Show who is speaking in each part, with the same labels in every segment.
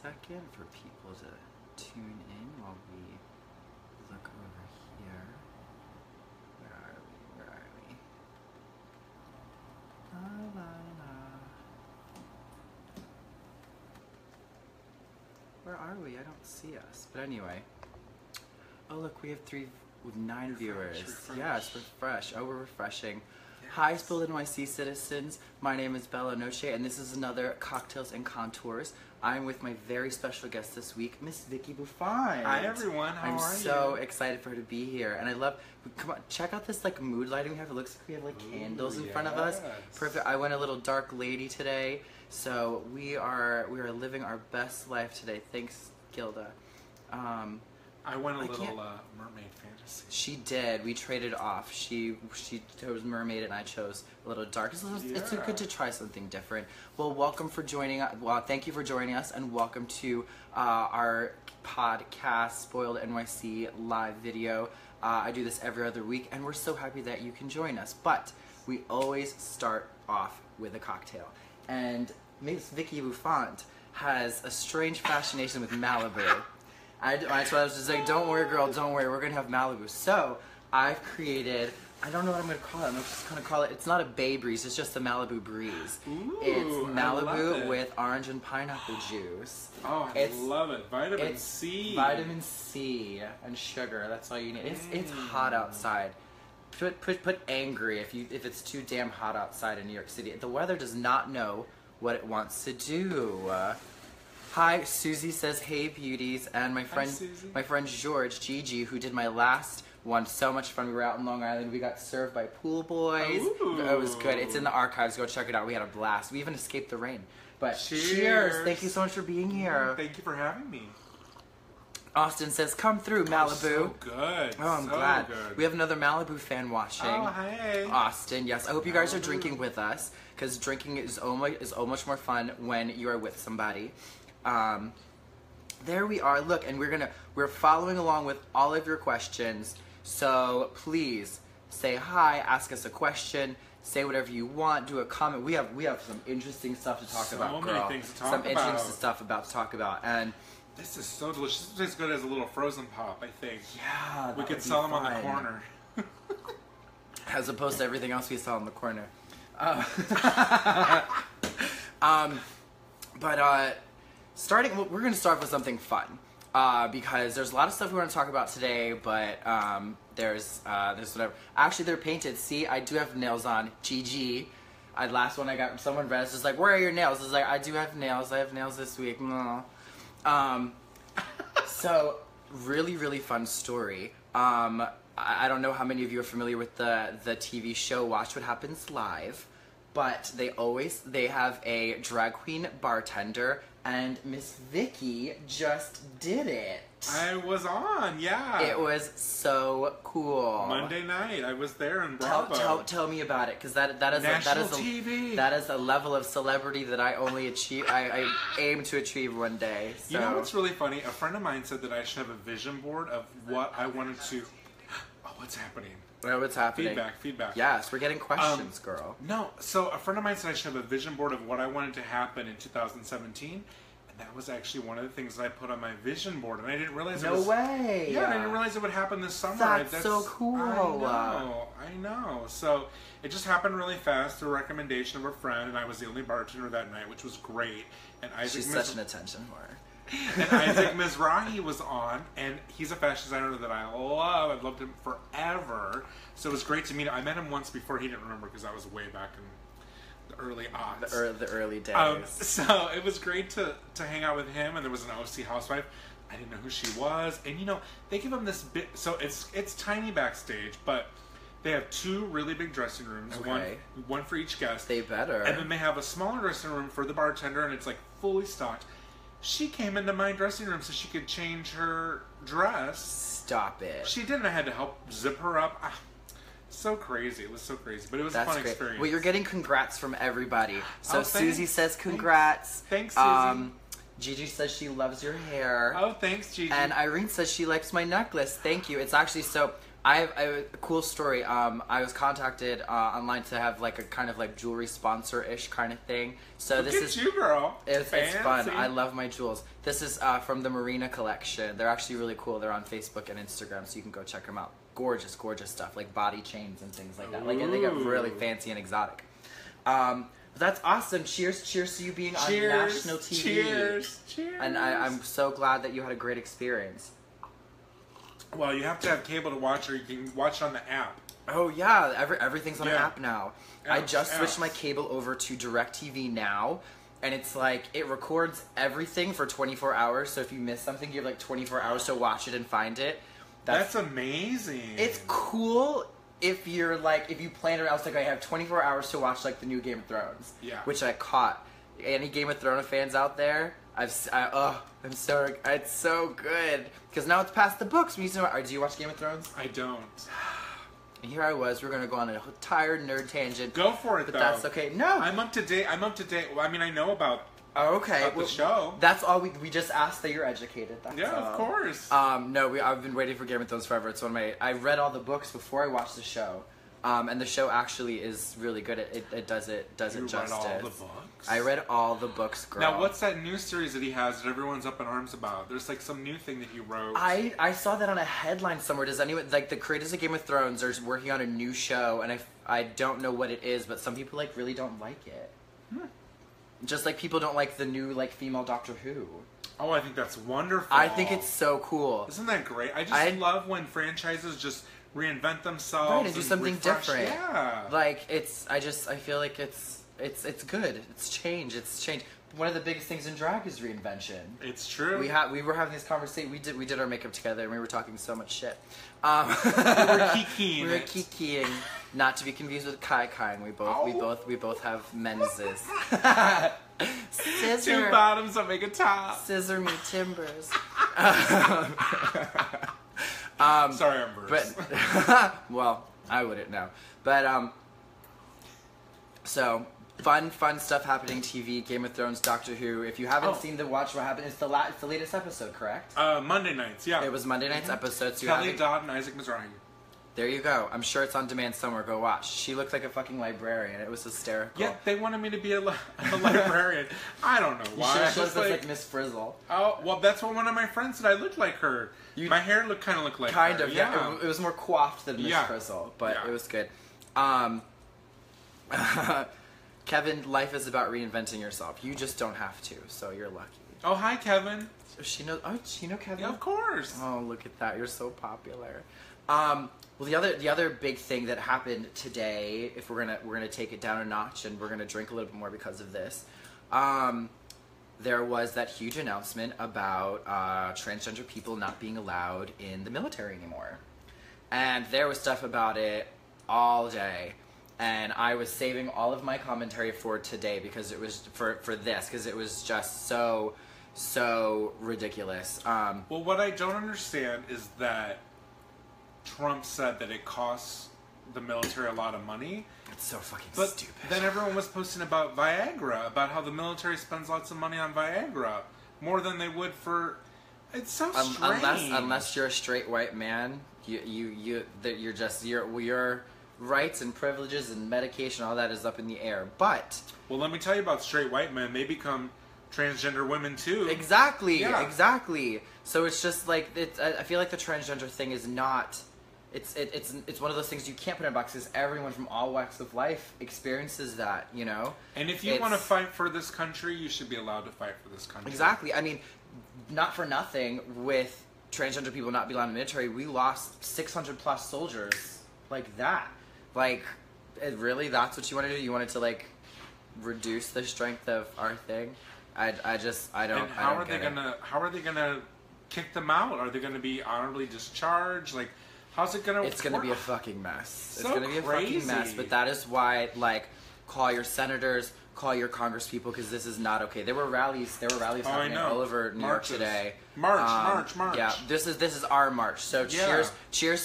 Speaker 1: second for people to tune in while we look over here. Where are we? Where are we? La, la, la. Where are we? I don't see us. But anyway. Oh, look, we have 9 viewers.
Speaker 2: Refresh.
Speaker 1: Yes, refresh. Oh, we're refreshing.
Speaker 2: Yes.
Speaker 1: Hi, Spill NYC citizens. My name is Bella Noche, and this is another Cocktails and Contours. I'm with my very special guest this week, Miss Vicky Boofont.
Speaker 2: Hi, everyone. How are you?
Speaker 1: I'm so excited for her to be here, and I love. Come on, check out this like mood lighting we have. It looks like we have like candles in front of us. Perfect. I went a little dark lady today, so we are living our best life today. Thanks, Gilda.
Speaker 2: I went a little mermaid fantasy.
Speaker 1: She did. We traded off. She chose mermaid and I chose a little dark. It's good to try something different. Well, welcome for joining us. Well, thank you for joining us, and welcome to our podcast, Spoiled NYC live video. I do this every other week, and we're so happy that you can join us. But we always start off with a cocktail, and Miss Vicky Boofont has a strange fascination with Malibu. That's why I was just like, don't worry, girl, don't worry, we're going to have Malibu. So, I've created, I don't know what I'm going to call it. I'm just going to call it, it's not a Bay Breeze, it's just a Malibu Breeze.
Speaker 2: Ooh,
Speaker 1: it's Malibu with orange and pineapple juice.
Speaker 2: Oh, I love it. Vitamin C.
Speaker 1: Vitamin C and sugar, that's all you need. It's hot outside. Put angry if it's too damn hot outside in New York City. The weather does not know what it wants to do. Hi, Susie says, hey beauties, and my friend George, Gigi, who did my last one, so much fun. We were out in Long Island, we got served by pool boys. Ooh. It was good. It's in the archives, go check it out. We had a blast. We even escaped the rain. But cheers. Thank you so much for being here.
Speaker 2: Thank you for having me.
Speaker 1: Austin says, come through, Malibu.
Speaker 2: So good.
Speaker 1: Oh, I'm glad. Good. We have another Malibu fan watching.
Speaker 2: Oh, hey.
Speaker 1: Austin, yes. I hope you guys are drinking with us, because drinking is so much more fun when you are with somebody. There we are. Look, and we're following along with all of your questions. So please say hi, ask us a question, say whatever you want, do a comment. We have some interesting stuff to talk about, girl.
Speaker 2: So many things to talk about.
Speaker 1: Some interesting stuff to talk about. And
Speaker 2: this is so delicious. This tastes good as a little frozen pop, I think.
Speaker 1: Yeah,
Speaker 2: we could sell them on the corner.
Speaker 1: As opposed to everything else we sell on the corner. We're going to start with something fun, because there's a lot of stuff we want to talk about today, but there's whatever. Actually, they're painted. See, I do have nails on. GG. Last one I got, someone read, it's just like, where are your nails? It's like, I do have nails. I have nails this week. No. So, really, really fun story. I don't know how many of you are familiar with the TV show Watch What Happens Live, but they have a drag queen bartender, and Miss Vicky just did it.
Speaker 2: I was on, yeah.
Speaker 1: It was so cool.
Speaker 2: Monday night, I was there in Bravo.
Speaker 1: Tell me about it, because that is
Speaker 2: TV.
Speaker 1: That is a level of celebrity that I only achieve. I aim to achieve one day. So.
Speaker 2: You know what's really funny? A friend of mine said that I should have a vision board of what I wanted to. Oh, what's happening?
Speaker 1: What's happening?
Speaker 2: Feedback.
Speaker 1: Yes, we're getting questions, girl.
Speaker 2: No, so a friend of mine said I should have a vision board of what I wanted to happen in 2017, and that was actually one of the things that I put on my vision board, and I didn't realize it was...
Speaker 1: No way!
Speaker 2: Yeah, I didn't realize it would happen this summer.
Speaker 1: That's so cool.
Speaker 2: I know. So it just happened really fast through a recommendation of a friend, and I was the only bartender that night, which was great. And
Speaker 1: She's such an attention whore.
Speaker 2: And Isaac Mizrahi was on, and he's a fashion designer that I love. I've loved him forever. So it was great to meet him. I met him once before. He didn't remember because I was way back in the early aughts.
Speaker 1: The early days.
Speaker 2: So it was great to hang out with him, and there was an OC housewife. I didn't know who she was. And, you know, they give him this bit. So it's tiny backstage, but they have 2 really big dressing rooms.
Speaker 1: Okay.
Speaker 2: One for each guest.
Speaker 1: They better.
Speaker 2: And then they have a smaller dressing room for the bartender, and it's like fully stocked. She came into my dressing room so she could change her dress.
Speaker 1: Stop it.
Speaker 2: She didn't. I had to help zip her up. So crazy. It was so crazy. But it was a fun experience.
Speaker 1: Well, you're getting congrats from everybody. So Susie says congrats.
Speaker 2: Thanks, Susie.
Speaker 1: Gigi says she loves your hair.
Speaker 2: Oh, thanks, Gigi.
Speaker 1: And Irene says she likes my necklace. Thank you. It's actually so... I have a cool story. I was contacted online to have like a kind of like jewelry sponsor-ish kind of thing. So
Speaker 2: Look at you, girl.
Speaker 1: It's fun. I love my jewels. This is from the Marina collection. They're actually really cool. They're on Facebook and Instagram, so you can go check them out. Gorgeous, gorgeous stuff, like body chains and things like that. Like they get really fancy and exotic. But that's awesome. Cheers to you being on national TV. Cheers. And I'm so glad that you had a great experience.
Speaker 2: Well, you have to have cable to watch, or you can watch it on the app.
Speaker 1: Oh yeah, everything's on an app now. I just switched my cable over to DirecTV Now, and it's like it records everything for 24 hours. So if you miss something, you have like 24 hours to watch it and find it.
Speaker 2: That's amazing.
Speaker 1: It's cool if you're like if you plan it out. It's like I have 24 hours to watch like the new Game of Thrones.
Speaker 2: Yeah.
Speaker 1: Which I caught. Any Game of Thrones fans out there? It's so good because now it's past the books. Do you watch Game of Thrones?
Speaker 2: I don't.
Speaker 1: And here I was. We're gonna go on an entire nerd tangent.
Speaker 2: Go for it,
Speaker 1: but
Speaker 2: though.
Speaker 1: That's okay. No,
Speaker 2: I'm up to date. Well, I mean, I know about.
Speaker 1: Oh, okay.
Speaker 2: About the show.
Speaker 1: That's all we just asked that you're educated. That's
Speaker 2: of course.
Speaker 1: No, I've been waiting for Game of Thrones forever. It's one of my. I read all the books before I watched the show. And the show actually is really good. It does it justice.
Speaker 2: Read all the books?
Speaker 1: I read all the books, girl.
Speaker 2: Now, what's that new series that he has that everyone's up in arms about? There's like some new thing that he wrote.
Speaker 1: I saw that on a headline somewhere. Does anyone like the creators of Game of Thrones are working on a new show, and I don't know what it is, but some people like really don't like it. Just like people don't like the new like female Doctor Who.
Speaker 2: Oh, I think that's wonderful.
Speaker 1: I think it's so cool.
Speaker 2: Isn't that great? I love when franchises just reinvent themselves
Speaker 1: and do something different.
Speaker 2: Yeah,
Speaker 1: like I feel like it's good. It's change. One of the biggest things in drag is reinvention.
Speaker 2: It's true.
Speaker 1: We were having this conversation. We did our makeup together, and we were talking so much shit.
Speaker 2: We were kikiing.
Speaker 1: We were kikiing, not to be confused with kai-kaiing. We both have menses. Scissor.
Speaker 2: Two bottoms that make a top.
Speaker 1: Scissor me timbers.
Speaker 2: Sorry, I'm Bruce.
Speaker 1: But well, I wouldn't know. But so fun stuff happening. TV, Game of Thrones, Doctor Who. If you haven't seen Watch What Happened, it's the latest episode, correct?
Speaker 2: Monday nights, yeah.
Speaker 1: It was Monday night's episode. So
Speaker 2: Kelly Dodd and Isaac Mizrahi.
Speaker 1: There you go. I'm sure it's on demand somewhere. Go watch. She looked like a fucking librarian. It was hysterical.
Speaker 2: Yeah, they wanted me to be a librarian. I don't know why.
Speaker 1: She looks like Miss Frizzle.
Speaker 2: Oh, well, that's what one of my friends said. I looked like her. My hair kind of looked like her.
Speaker 1: Kind of, yeah. It was more coiffed than Miss Frizzle, but it was good. Kevin, life is about reinventing yourself. You just don't have to, so you're lucky.
Speaker 2: Oh, hi, Kevin.
Speaker 1: She knows. Oh, she know Kevin?
Speaker 2: Yeah, of course.
Speaker 1: Oh, look at that. You're so popular. Well, the other big thing that happened today, if we're gonna take it down a notch, and we're gonna drink a little bit more because of this, there was that huge announcement about transgender people not being allowed in the military anymore, and there was stuff about it all day, and I was saving all of my commentary for today because it was for this because it was just so ridiculous.
Speaker 2: Well, what I don't understand is that Trump said that it costs the military a lot of money.
Speaker 1: It's so fucking stupid.
Speaker 2: Then everyone was posting about Viagra, about how the military spends lots of money on Viagra, more than they would for. It's so strange.
Speaker 1: Unless you're a straight white man, your rights and privileges and medication, all that is up in the air. But
Speaker 2: well, let me tell you about straight white men. They become transgender women too.
Speaker 1: Exactly. So it's just like I feel like the transgender thing is not. It's one of those things you can't put in a box because everyone from all walks of life experiences that, you know.
Speaker 2: And if you want to fight for this country, you should be allowed to fight for this country.
Speaker 1: Exactly. I mean, not for nothing with transgender people not being allowed in the military, we lost 600 plus soldiers like that. Like, really, that's what you want to do? You wanted to like reduce the strength of our thing? I don't.
Speaker 2: And how are they gonna kick them out? Are they gonna be honorably discharged? Like, how's it gonna?
Speaker 1: It's gonna be a fucking mess.
Speaker 2: It's gonna be a fucking
Speaker 1: mess. But that is why, like, call your senators, call your congresspeople, because this is not okay. There were rallies happening all over New York today.
Speaker 2: March.
Speaker 1: Yeah, this is our march. So cheers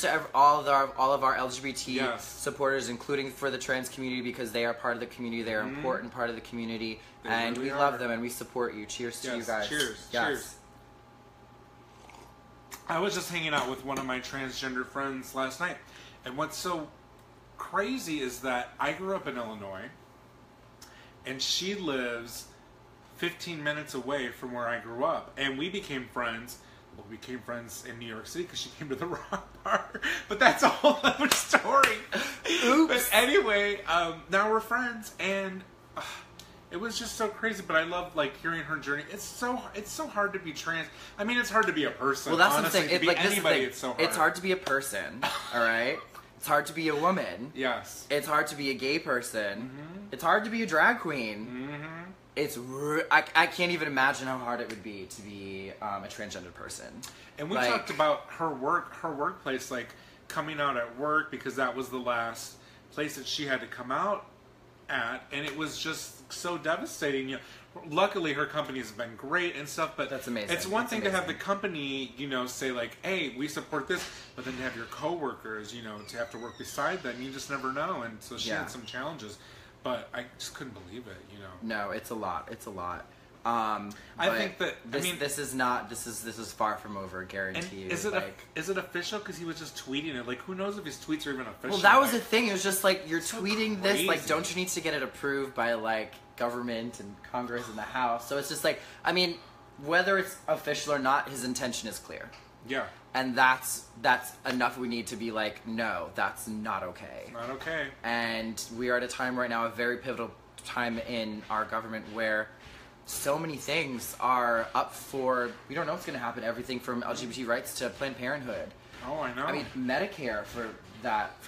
Speaker 1: to all of our LGBT supporters, including for the trans community, because they are part of the community. They are an important part of the community, and we love them and we support you. Cheers to you guys.
Speaker 2: Cheers.
Speaker 1: Yes.
Speaker 2: I was just hanging out with one of my transgender friends last night, and what's so crazy is that I grew up in Illinois, and she lives 15 minutes away from where I grew up, and we became friends. Well, we became friends in New York City because she came to the rock bar, but that's a whole other story.
Speaker 1: Oops.
Speaker 2: But anyway, now we're friends, and it was just so crazy. But I love like hearing her journey. It's so hard to be trans. I mean, it's hard to be a person.
Speaker 1: Well, that's
Speaker 2: honestly.
Speaker 1: the thing.
Speaker 2: To be
Speaker 1: Like,
Speaker 2: anybody,
Speaker 1: this
Speaker 2: it's so hard.
Speaker 1: It's hard to be a person. All right. It's hard to be a woman.
Speaker 2: Yes.
Speaker 1: It's hard to be a gay person.
Speaker 2: Mm-hmm.
Speaker 1: It's hard to be a drag queen.
Speaker 2: Mm-hmm.
Speaker 1: I can't even imagine how hard it would be to be a transgender person.
Speaker 2: And we
Speaker 1: like,
Speaker 2: talked about her workplace, like coming out at work, because that was the last place that she had to come out at, and it was just so devastating. You know, luckily her company has been great and stuff, but
Speaker 1: that's amazing.
Speaker 2: It's one thing to have the company, you know, say like, "Hey, we support this," but then to have your coworkers, you know, to have to work beside them, you just never know. And so she had some challenges. But I just couldn't believe it, you know.
Speaker 1: No, it's a lot. It's a lot.
Speaker 2: I think that
Speaker 1: this is far from over. Guarantee you.
Speaker 2: Is it official? Because he was just tweeting it. Like, who knows if his tweets are even official?
Speaker 1: Well, that was the thing. It was just like you're so tweeting
Speaker 2: crazy.
Speaker 1: this. Like, don't you need to get it approved by like government and Congress and the House? So it's just like, I mean, whether it's official or not, his intention is clear.
Speaker 2: Yeah.
Speaker 1: And that's enough. We need to be like, no, that's not okay.
Speaker 2: Not okay.
Speaker 1: And we are at a time right now, a very pivotal time in our government where so many things are up for, we don't know what's going to happen. Everything from LGBT rights to Planned Parenthood.
Speaker 2: Oh, I know.
Speaker 1: I mean, Medicare for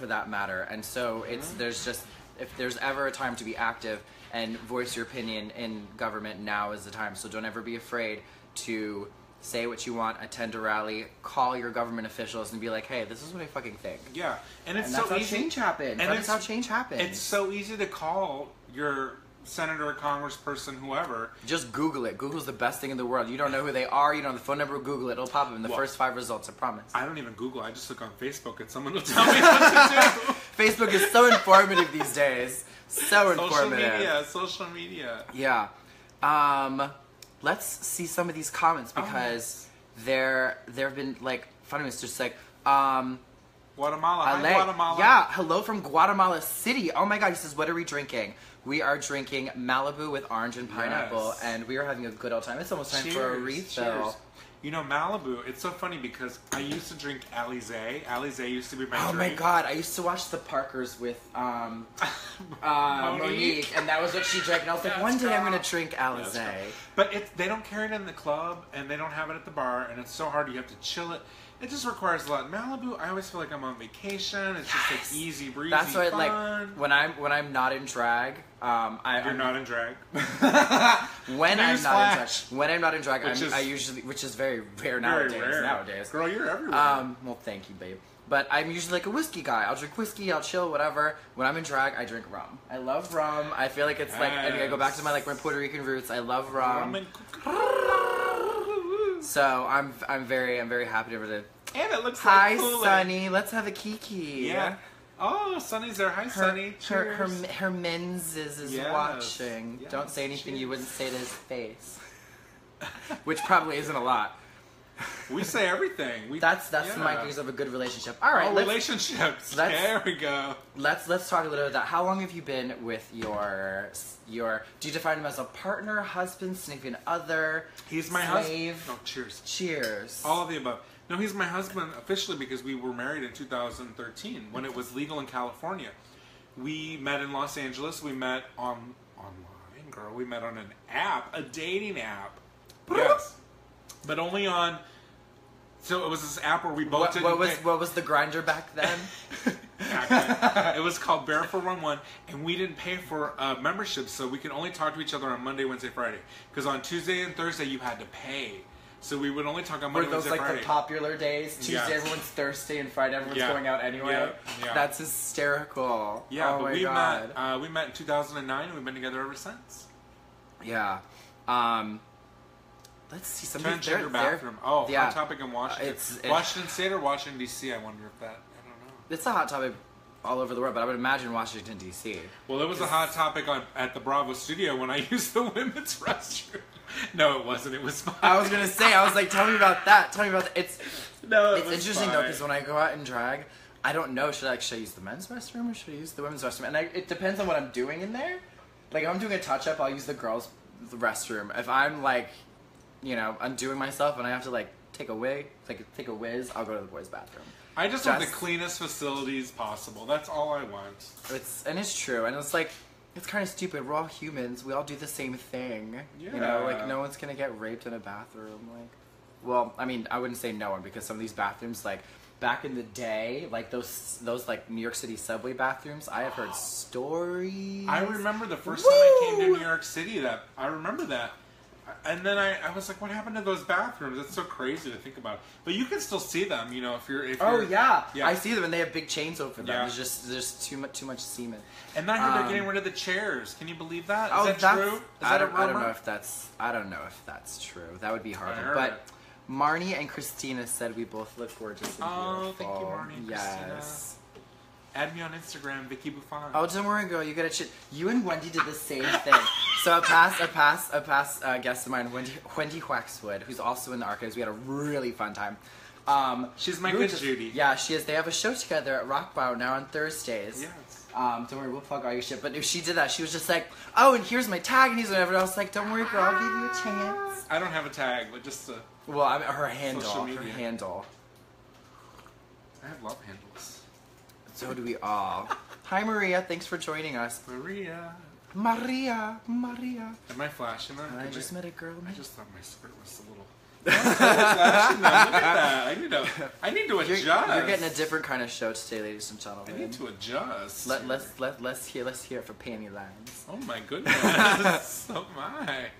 Speaker 1: that matter. And so there's just, if there's ever a time to be active and voice your opinion in government, now is the time. So don't ever be afraid to say what you want, attend a rally, call your government officials, and be like, "Hey, this is what I fucking think."
Speaker 2: Yeah, and it's
Speaker 1: that's
Speaker 2: so
Speaker 1: how
Speaker 2: easy.
Speaker 1: change happens.
Speaker 2: And
Speaker 1: that's how change happens.
Speaker 2: It's so easy to call your senator, congressperson, whoever.
Speaker 1: Just Google it. Google's the best thing in the world. You don't know who they are. You don't know the phone number. Google it. It'll pop up in the first 5 results. I promise.
Speaker 2: I don't even Google. I just look on Facebook, and someone will tell me what to do.
Speaker 1: Facebook is so informative these days. So informative.
Speaker 2: Social media.
Speaker 1: Yeah. Let's see some of these comments because there have been like funny ones. Just like
Speaker 2: Guatemala. Hi, Guatemala.
Speaker 1: Yeah, hello from Guatemala City. Oh my God, he says, what are we drinking? We are drinking Malibu with orange and pineapple, and we are having a good old time. It's almost time for a refill.
Speaker 2: Cheers. You know, Malibu, it's so funny because I used to drink Alizé. Alizé used to be my drink.
Speaker 1: Oh my God, I used to watch The Parkers with Monique, and that was what she drank, and I was like, one day I'm going to drink Alizé.
Speaker 2: But they don't carry it in the club, and they don't have it at the bar, and it's so hard. You have to chill it. It just requires a lot. Malibu, I always feel like I'm on vacation. It's just like easy breezy.
Speaker 1: That's why,
Speaker 2: fun.
Speaker 1: like, when I'm not in drag,
Speaker 2: You're not in drag.
Speaker 1: When I'm not in drag, I usually, which is very rare nowadays.
Speaker 2: Girl, you're everywhere.
Speaker 1: Well, thank you, babe. But I'm usually like a whiskey guy. I'll drink whiskey, I'll chill, whatever. When I'm in drag, I drink rum. I love rum. I feel like it's like, and I go back to my Puerto Rican roots. I love rum. So I'm very happy to be able to.
Speaker 2: And it looks
Speaker 1: Hi,
Speaker 2: like Kool-Aid.
Speaker 1: Sunny. Let's have a kiki.
Speaker 2: Yeah. Oh, Sunny's there. Hi, Sunny. Cheers.
Speaker 1: Her Mins is watching. Yes. Don't say anything you wouldn't say to his face. Which probably isn't a lot.
Speaker 2: We say everything.
Speaker 1: That's the markings of a good relationship. All right,
Speaker 2: relationships. There we go.
Speaker 1: Let's talk a little bit about that. How long have you been with your? Do you define him as a partner, husband, significant other?
Speaker 2: He's my husband. No, cheers.
Speaker 1: Cheers.
Speaker 2: All of the above. No, he's my husband officially because we were married in 2013 when it was legal in California. We met in Los Angeles. We met online, girl. We met on an app, a dating app. Yes. But only on. So it was this app where we both didn't pay.
Speaker 1: What was the grinder back then?
Speaker 2: It was called Bear 411, and we didn't pay for membership, so we could only talk to each other on Monday, Wednesday, Friday. Because on Tuesday and Thursday you had to pay. So we would only talk on Monday, Wednesday, Friday.
Speaker 1: Were those like the popular days? Tuesday everyone's thirsty, and Friday everyone's going out anyway?
Speaker 2: Yeah.
Speaker 1: That's hysterical.
Speaker 2: Yeah,
Speaker 1: oh
Speaker 2: but
Speaker 1: God.
Speaker 2: we met in 2009, and we've been together ever since.
Speaker 1: Yeah. Let's see some
Speaker 2: Transgender bathroom. Hot topic in Washington. Washington State or Washington D.C. I wonder if that. I don't know.
Speaker 1: It's a hot topic all over the world, but I would imagine Washington D.C.
Speaker 2: Well, it was a hot topic at the Bravo studio when I used the women's restroom. No, it wasn't. It was fine.
Speaker 1: I was gonna say. I was like, tell me about that. Tell me about that.
Speaker 2: No,
Speaker 1: it's interesting though, because when I go out and drag, I don't know, should I use the men's restroom or should I use the women's restroom? And it depends on what I'm doing in there. Like, if I'm doing a touch-up, I'll use the girls' restroom. If I'm, like, you know, undoing myself and I have to, like, take a whiz, I'll go to the boys' bathroom.
Speaker 2: I just want the cleanest facilities possible. That's all I want.
Speaker 1: It's true. And it's like, it's kind of stupid. We're all humans. We all do the same thing.
Speaker 2: Yeah.
Speaker 1: You know, like, no one's going to get raped in a bathroom. Like, well, I mean, I wouldn't say no one, because some of these bathrooms, like, back in the day, like those like New York City subway bathrooms, I have heard stories.
Speaker 2: I remember the first time I came to New York City, I remember that. And then I was like, what happened to those bathrooms? It's so crazy to think about. But you can still see them, you know, if you're
Speaker 1: yeah. I see them, and they have big chains over them.
Speaker 2: Yeah.
Speaker 1: There's too much semen.
Speaker 2: And I heard they're getting rid of the chairs. Can you believe that? Is that true?
Speaker 1: I don't know if that's true. That would be horrible. But Marnie and Christina said we both look gorgeous and beautiful.
Speaker 2: Thank you, Marnie and Christina. Add me on Instagram, Vicky Boofont.
Speaker 1: Oh, don't worry, girl. You got it. You and Wendy did the same thing. So a past guest of mine, Wendy Waxwood, who's also in the archives. We had a really fun time.
Speaker 2: She's my Good Judy.
Speaker 1: Yeah, she is. They have a show together at Rock Bar now on Thursdays.
Speaker 2: Yes.
Speaker 1: Don't worry, we'll plug all your shit. But if she did that, she was just like, oh, and here's my tag, and he's whatever. And I was like, don't worry, girl. I'll give you a chance.
Speaker 2: I don't have a tag, but just
Speaker 1: well, I mean, her handle.
Speaker 2: Social media.
Speaker 1: Her handle.
Speaker 2: I have love handles.
Speaker 1: So do we all. Hi, Maria. Thanks for joining us.
Speaker 2: Maria.
Speaker 1: Am
Speaker 2: I flashing them?
Speaker 1: I just met a girl.
Speaker 2: I just thought my skirt was a little... flashing them. Look at that. I need to adjust.
Speaker 1: You're getting a different kind of show today, ladies and gentlemen.
Speaker 2: I need to adjust.
Speaker 1: Let's hear it for Panty Lines.
Speaker 2: Oh my goodness. Oh my.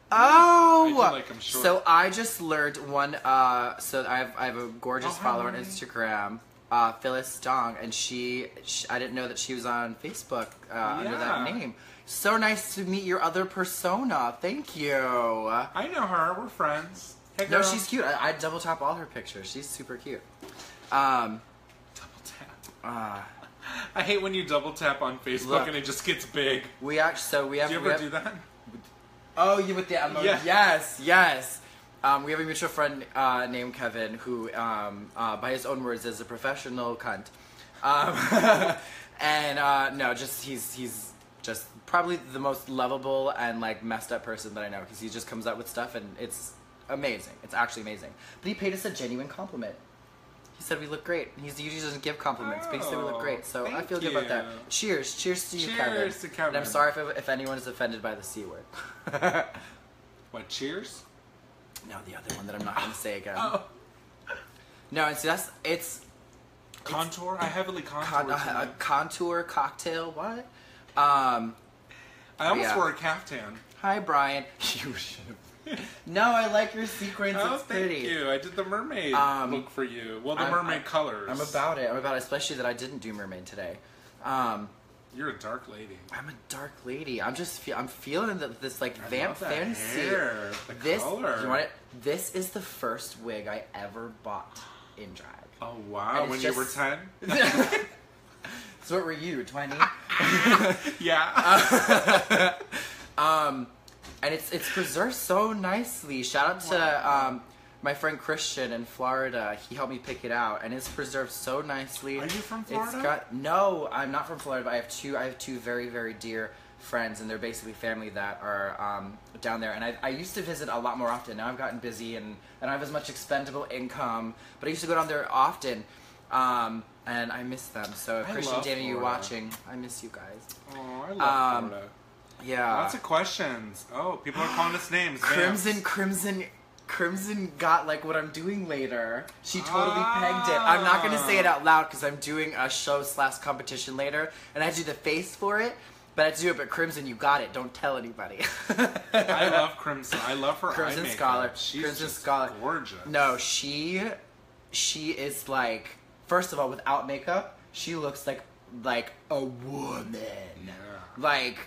Speaker 1: Oh!
Speaker 2: I do like them short.
Speaker 1: So I just learned one, so I have a gorgeous follower on Instagram, Phyllis Dong, and I didn't know that she was on Facebook under that name. So nice to meet your other persona. Thank you.
Speaker 2: I know her. We're friends. Hey,
Speaker 1: no, she's cute. I double tap all her pictures. She's super cute. Double
Speaker 2: tap. I hate when you double tap on Facebook and it just gets big.
Speaker 1: Do you ever
Speaker 2: do that?
Speaker 1: Oh, you with the emoji? Yeah. Yes. We have a mutual friend named Kevin who, by his own words, is a professional cunt. He's just probably the most lovable and like messed up person that I know, because he just comes out with stuff and it's amazing. It's actually amazing. But he paid us a genuine compliment. He said we look great. He usually doesn't give compliments, but he said we look great. So I feel good about that. Cheers. Cheers to you, Kevin.
Speaker 2: Cheers to Kevin.
Speaker 1: And I'm sorry if anyone is offended by the C word.
Speaker 2: What, cheers?
Speaker 1: No, the other one that I'm not going to say again.
Speaker 2: Oh.
Speaker 1: No, it's
Speaker 2: contour? I heavily contour.
Speaker 1: Contour cocktail, what?
Speaker 2: I almost wore a caftan.
Speaker 1: Hi, Brian. You should have. No, I like your sequins. It's pretty.
Speaker 2: Thank you. I did the mermaid look for you. Well, the mermaid colors.
Speaker 1: I'm about it, especially that I didn't do mermaid today.
Speaker 2: You're a dark lady.
Speaker 1: I'm a dark lady. I'm feeling this like vamp fantasy.
Speaker 2: Hair, the color.
Speaker 1: You want it? This is the first wig I ever bought in drag.
Speaker 2: Oh wow! When you were 10.
Speaker 1: So what were you? 20?
Speaker 2: Yeah.
Speaker 1: And it's preserved so nicely. Shout out to my friend Christian in Florida. He helped me pick it out, and it's preserved so nicely.
Speaker 2: Are you from Florida?
Speaker 1: No, I'm not from Florida, but I have two very, very dear friends, and they're basically family that are down there. And I used to visit a lot more often. Now I've gotten busy, and I don't have as much expendable income, but I used to go down there often. And I miss them. So Christian, Danny, you watching? I miss you guys.
Speaker 2: Oh, I love Florida.
Speaker 1: Yeah.
Speaker 2: Lots of questions. Oh, people are calling us names.
Speaker 1: Crimson got like what I'm doing later. She totally pegged it. I'm not gonna say it out loud because I'm doing a show / competition later, and I have to do the face for it. But I have to do it. But Crimson, you got it. Don't tell anybody.
Speaker 2: I love Crimson. I love her.
Speaker 1: Crimson
Speaker 2: eye
Speaker 1: Scholar.
Speaker 2: She's
Speaker 1: Crimson
Speaker 2: just
Speaker 1: Scholar.
Speaker 2: Gorgeous.
Speaker 1: No, she is like. First of all, without makeup, she looks like a woman.
Speaker 2: Yeah.
Speaker 1: Like.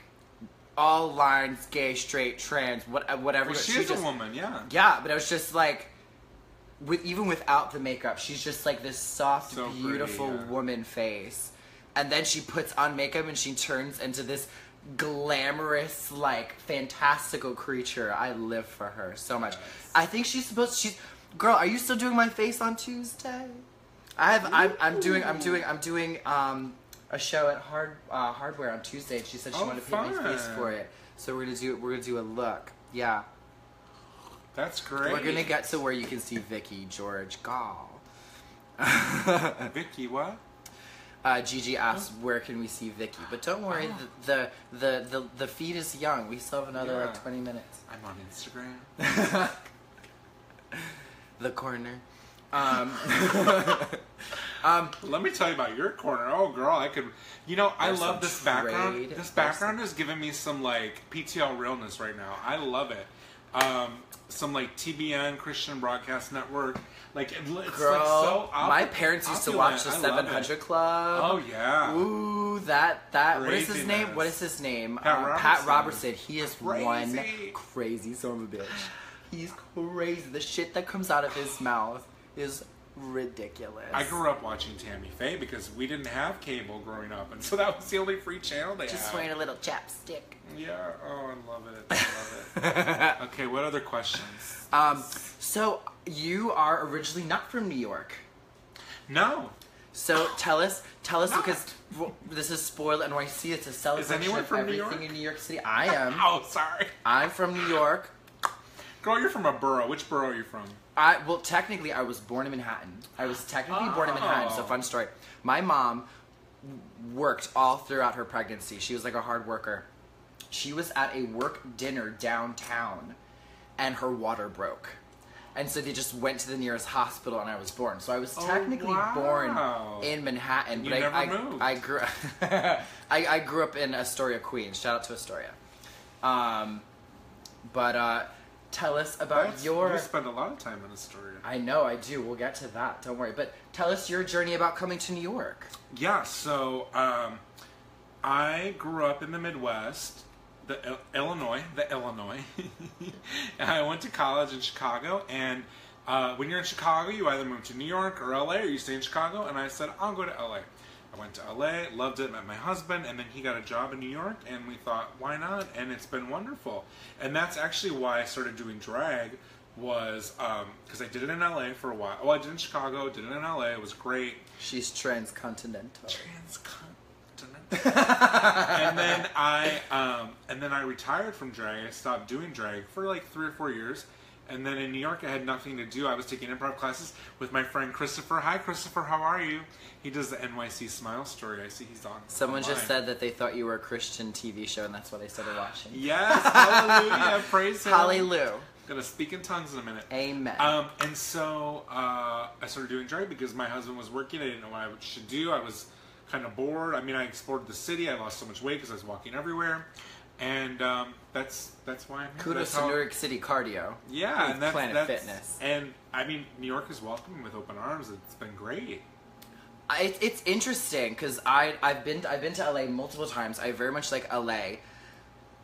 Speaker 1: All lines, gay, straight, trans, whatever.
Speaker 2: Well, she is a woman, yeah.
Speaker 1: Yeah, but it was just like, even without the makeup, she's just like this soft, so beautiful woman face. And then she puts on makeup and she turns into this glamorous, like, fantastical creature. I live for her so much.
Speaker 2: Yes.
Speaker 1: I think Girl, are you still doing my face on Tuesday? I'm doing a show at Hardware on Tuesday, and she said she wanted to paint my face for it. So we're gonna do a look. Yeah.
Speaker 2: That's great.
Speaker 1: We're gonna get to where you can see Vicky George Gall.
Speaker 2: Vicky what?
Speaker 1: Gigi asked, "Where can we see Vicky?" But don't worry, the feed is young. We still have another 20 minutes.
Speaker 2: I'm on Instagram.
Speaker 1: The corner.
Speaker 2: Let me tell you about your corner. Oh, girl, I could. You know, I love this background. This background is giving me some like PTL realness right now. I love it. Some like TBN Christian Broadcast Network. Like it's
Speaker 1: girl,
Speaker 2: like so
Speaker 1: my parents used to watch the 700 Club.
Speaker 2: Oh yeah.
Speaker 1: Ooh, that. What is his name? What is his name? Pat Robertson. He is one crazy son of a bitch. He's crazy. The shit that comes out of his mouth is ridiculous.
Speaker 2: I grew up watching Tammy Faye because we didn't have cable growing up, and so that was the only free channel they had.
Speaker 1: Just wearing a little chapstick.
Speaker 2: Yeah. Oh, I love it. I love it. Okay. What other questions?
Speaker 1: So you are originally not from New York.
Speaker 2: No.
Speaker 1: So tell us because this is Spoiled NYC. It's a celebration
Speaker 2: is anyone
Speaker 1: of
Speaker 2: from
Speaker 1: everything
Speaker 2: New York?
Speaker 1: in New York City. I am.
Speaker 2: Oh, sorry.
Speaker 1: I'm from New York.
Speaker 2: Girl, you're from a borough. Which borough are you from?
Speaker 1: Well, technically, I was born in Manhattan. I was technically born in Manhattan. So, fun story. My mom worked all throughout her pregnancy. She was like a hard worker. She was at a work dinner downtown, and her water broke. And so they just went to the nearest hospital, and I was born. So I was technically born in Manhattan.
Speaker 2: You
Speaker 1: But
Speaker 2: never moved.
Speaker 1: I grew I grew up in Astoria, Queens. Shout out to Astoria. Tell us about your...
Speaker 2: You spend a lot of time in Astoria.
Speaker 1: I know, I do. We'll get to that. Don't worry. But tell us your journey about coming to New York.
Speaker 2: Yeah, so I grew up in the Midwest, Illinois. And I went to college in Chicago, and when you're in Chicago, you either move to New York or LA, or you stay in Chicago, and I said, I'll go to LA. I went to LA, loved it, met my husband, and then he got a job in New York, and we thought, why not? And it's been wonderful. And that's actually why I started doing drag, was because I did it in LA for a while. Oh, I did it in Chicago, did it in LA, it was great.
Speaker 1: She's transcontinental.
Speaker 2: And then I retired from drag. I stopped doing drag for like 3 or 4 years. And then in New York, I had nothing to do. I was taking improv classes with my friend Christopher. Hi, Christopher. How are you? He does the NYC Smile Story. I see he's on.
Speaker 1: Someone just said that they thought you were a Christian TV show, and that's why they started watching.
Speaker 2: Yes, hallelujah, praise him.
Speaker 1: Hallelujah.
Speaker 2: Gonna speak in tongues in a minute.
Speaker 1: Amen.
Speaker 2: And so I started doing drag because my husband was working. I didn't know what I should do. I was kind of bored. I mean, I explored the city. I lost so much weight because I was walking everywhere. And that's why I'm here.
Speaker 1: Kudos to New York City cardio.
Speaker 2: Yeah, and that's
Speaker 1: Planet Fitness.
Speaker 2: And I mean, New York is welcoming with open arms. It's been great.
Speaker 1: It's interesting because I've been to LA multiple times. I very much like LA.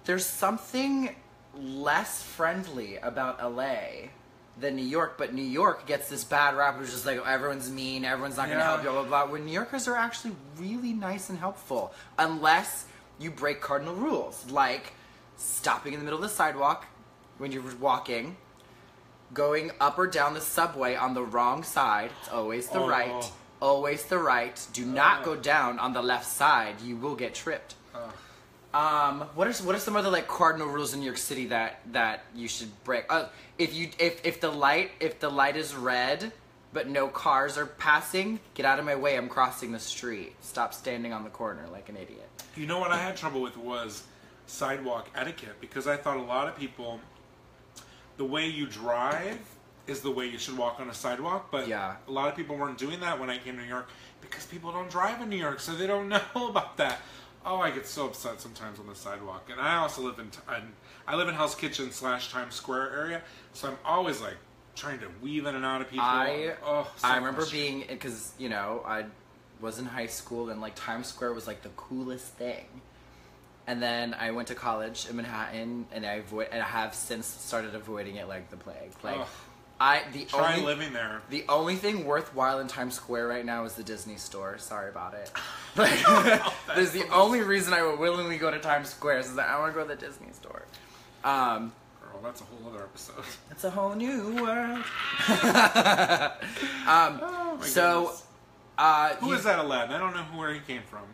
Speaker 1: There's something less friendly about LA than New York, but New York gets this bad rap, which is just like, oh, everyone's mean, everyone's not going to help you, blah blah blah. When New Yorkers are actually really nice and helpful, unless you break cardinal rules, like stopping in the middle of the sidewalk when you're walking, going up or down the subway on the wrong side. It's always the right. Always the right. Do not go down on the left side. You will get tripped. What are some other like cardinal rules in New York City that you should break? If the light is red but no cars are passing, get out of my way. I'm crossing the street. Stop standing on the corner like an idiot.
Speaker 2: You know what I had trouble with was sidewalk etiquette, because I thought a lot of people, the way you drive is the way you should walk on a sidewalk, but a lot of people weren't doing that when I came to New York because people don't drive in New York, so they don't know about that. Oh, I get so upset sometimes on the sidewalk. And I also live in Hell's Kitchen / Times Square area, so I'm always like trying to weave in and out of people.
Speaker 1: I remember being, because I was in high school and like Times Square was like the coolest thing. And then I went to college in Manhattan, and I have since started avoiding it like the plague. Like,
Speaker 2: living there.
Speaker 1: The only thing worthwhile in Times Square right now is the Disney store. Sorry about it. Like, there's the only reason I would willingly go to Times Square is that I want to go to the Disney store.
Speaker 2: Girl, girl. That's a whole other episode.
Speaker 1: It's a whole new world.
Speaker 2: Oh my
Speaker 1: so,
Speaker 2: goodness. Who is that Aladdin? I don't know where he came from.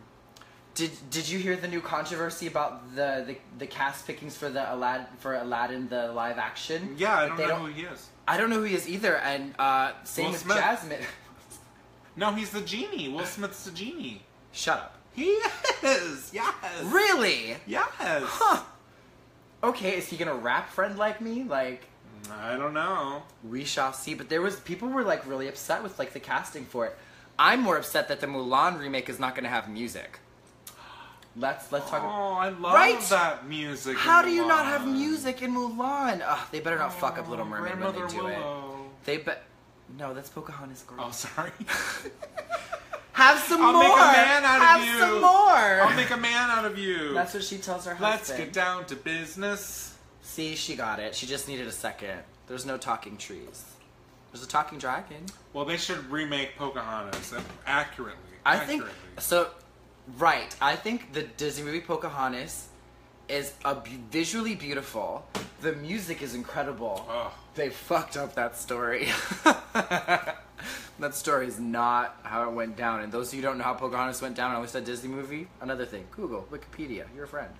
Speaker 1: Did you hear the new controversy about the cast pickings for Aladdin the live action?
Speaker 2: Yeah, I don't know who he is.
Speaker 1: I don't know who he is either, and same with Jasmine.
Speaker 2: No, he's the genie. Will Smith's the genie.
Speaker 1: Shut up.
Speaker 2: He is. Yes.
Speaker 1: Really?
Speaker 2: Yes.
Speaker 1: Huh. Okay, is he gonna rap Friend Like Me? Like,
Speaker 2: I don't know. We
Speaker 1: shall see. But people were like really upset with like the casting for it. I'm more upset that the Mulan remake is not gonna have music. Let's talk.
Speaker 2: Oh, I love that music.
Speaker 1: How do you not have music in Mulan? Ugh, they better not fuck up Little Mermaid when they do it. No, that's Pocahontas. Girl.
Speaker 2: Oh, sorry.
Speaker 1: Have some more.
Speaker 2: I'll make a man out of you.
Speaker 1: Have some more.
Speaker 2: I'll make a man out of you.
Speaker 1: That's what she tells her husband.
Speaker 2: Let's get down to business.
Speaker 1: See, she got it. She just needed a second. There's no talking trees. There's a talking dragon.
Speaker 2: Well, they should remake Pocahontas accurately.
Speaker 1: I think so. Right. I think the Disney movie Pocahontas is visually beautiful. The music is incredible.
Speaker 2: Oh.
Speaker 1: They fucked up that story. That story is not how it went down. And those of you who don't know how Pocahontas went down, I always said Disney movie. Another thing. Google, Wikipedia. You're a friend.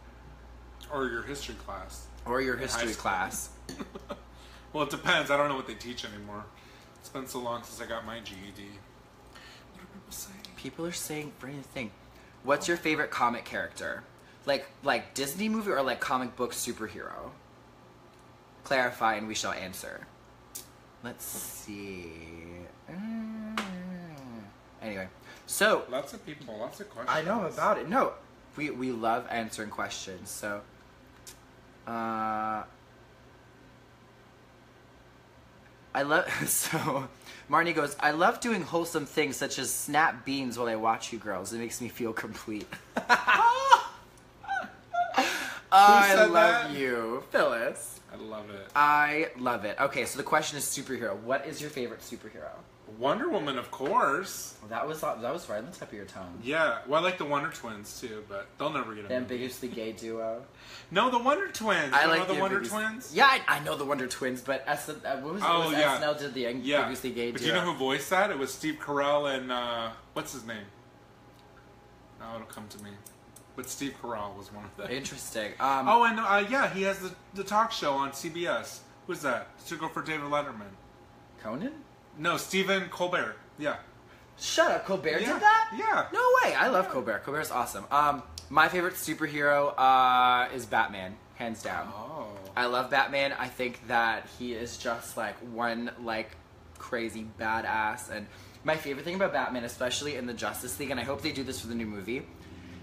Speaker 2: Or your history class.
Speaker 1: Or your history class.
Speaker 2: Well, it depends. I don't know what they teach anymore. It's been so long since I got my GED. What are people saying?
Speaker 1: People are saying, bring the thing. What's your favorite comic character? Like Disney movie or like comic book superhero? Clarify and we shall answer. Let's see. Anyway, so
Speaker 2: lots of people, lots of questions.
Speaker 1: I know about it. No, we love answering questions. So, I love so. Marnie goes, I love doing wholesome things such as snap beans while I watch you girls. It makes me feel complete. I love you, Phyllis.
Speaker 2: I love it.
Speaker 1: I love it. Okay, so the question is superhero. What is your favorite superhero?
Speaker 2: Wonder Woman, of course.
Speaker 1: Well, that was right on the tip of your tongue.
Speaker 2: Yeah, well, I like the Wonder Twins too, but they'll never get a
Speaker 1: The ambiguously gay duo.
Speaker 2: No, the Wonder Twins.
Speaker 1: I like
Speaker 2: the Wonder Twins.
Speaker 1: Yeah, I know the Wonder Twins, but SNL did the ambiguously gay duo.
Speaker 2: But do you know who voiced that? It was Steve Carell and what's his name? Oh, it'll come to me. But Steve Carell was one of them.
Speaker 1: Interesting.
Speaker 2: Yeah, he has the talk show on CBS. Who's that? To go for David Letterman.
Speaker 1: Conan?
Speaker 2: No, Stephen Colbert. Yeah.
Speaker 1: Shut up, Colbert did that?
Speaker 2: Yeah.
Speaker 1: No way. I love Colbert. Colbert's awesome. My favorite superhero is Batman, hands down.
Speaker 2: Oh.
Speaker 1: I love Batman. I think that he is just like one crazy badass. And my favorite thing about Batman, especially in the Justice League, and I hope they do this for the new movie,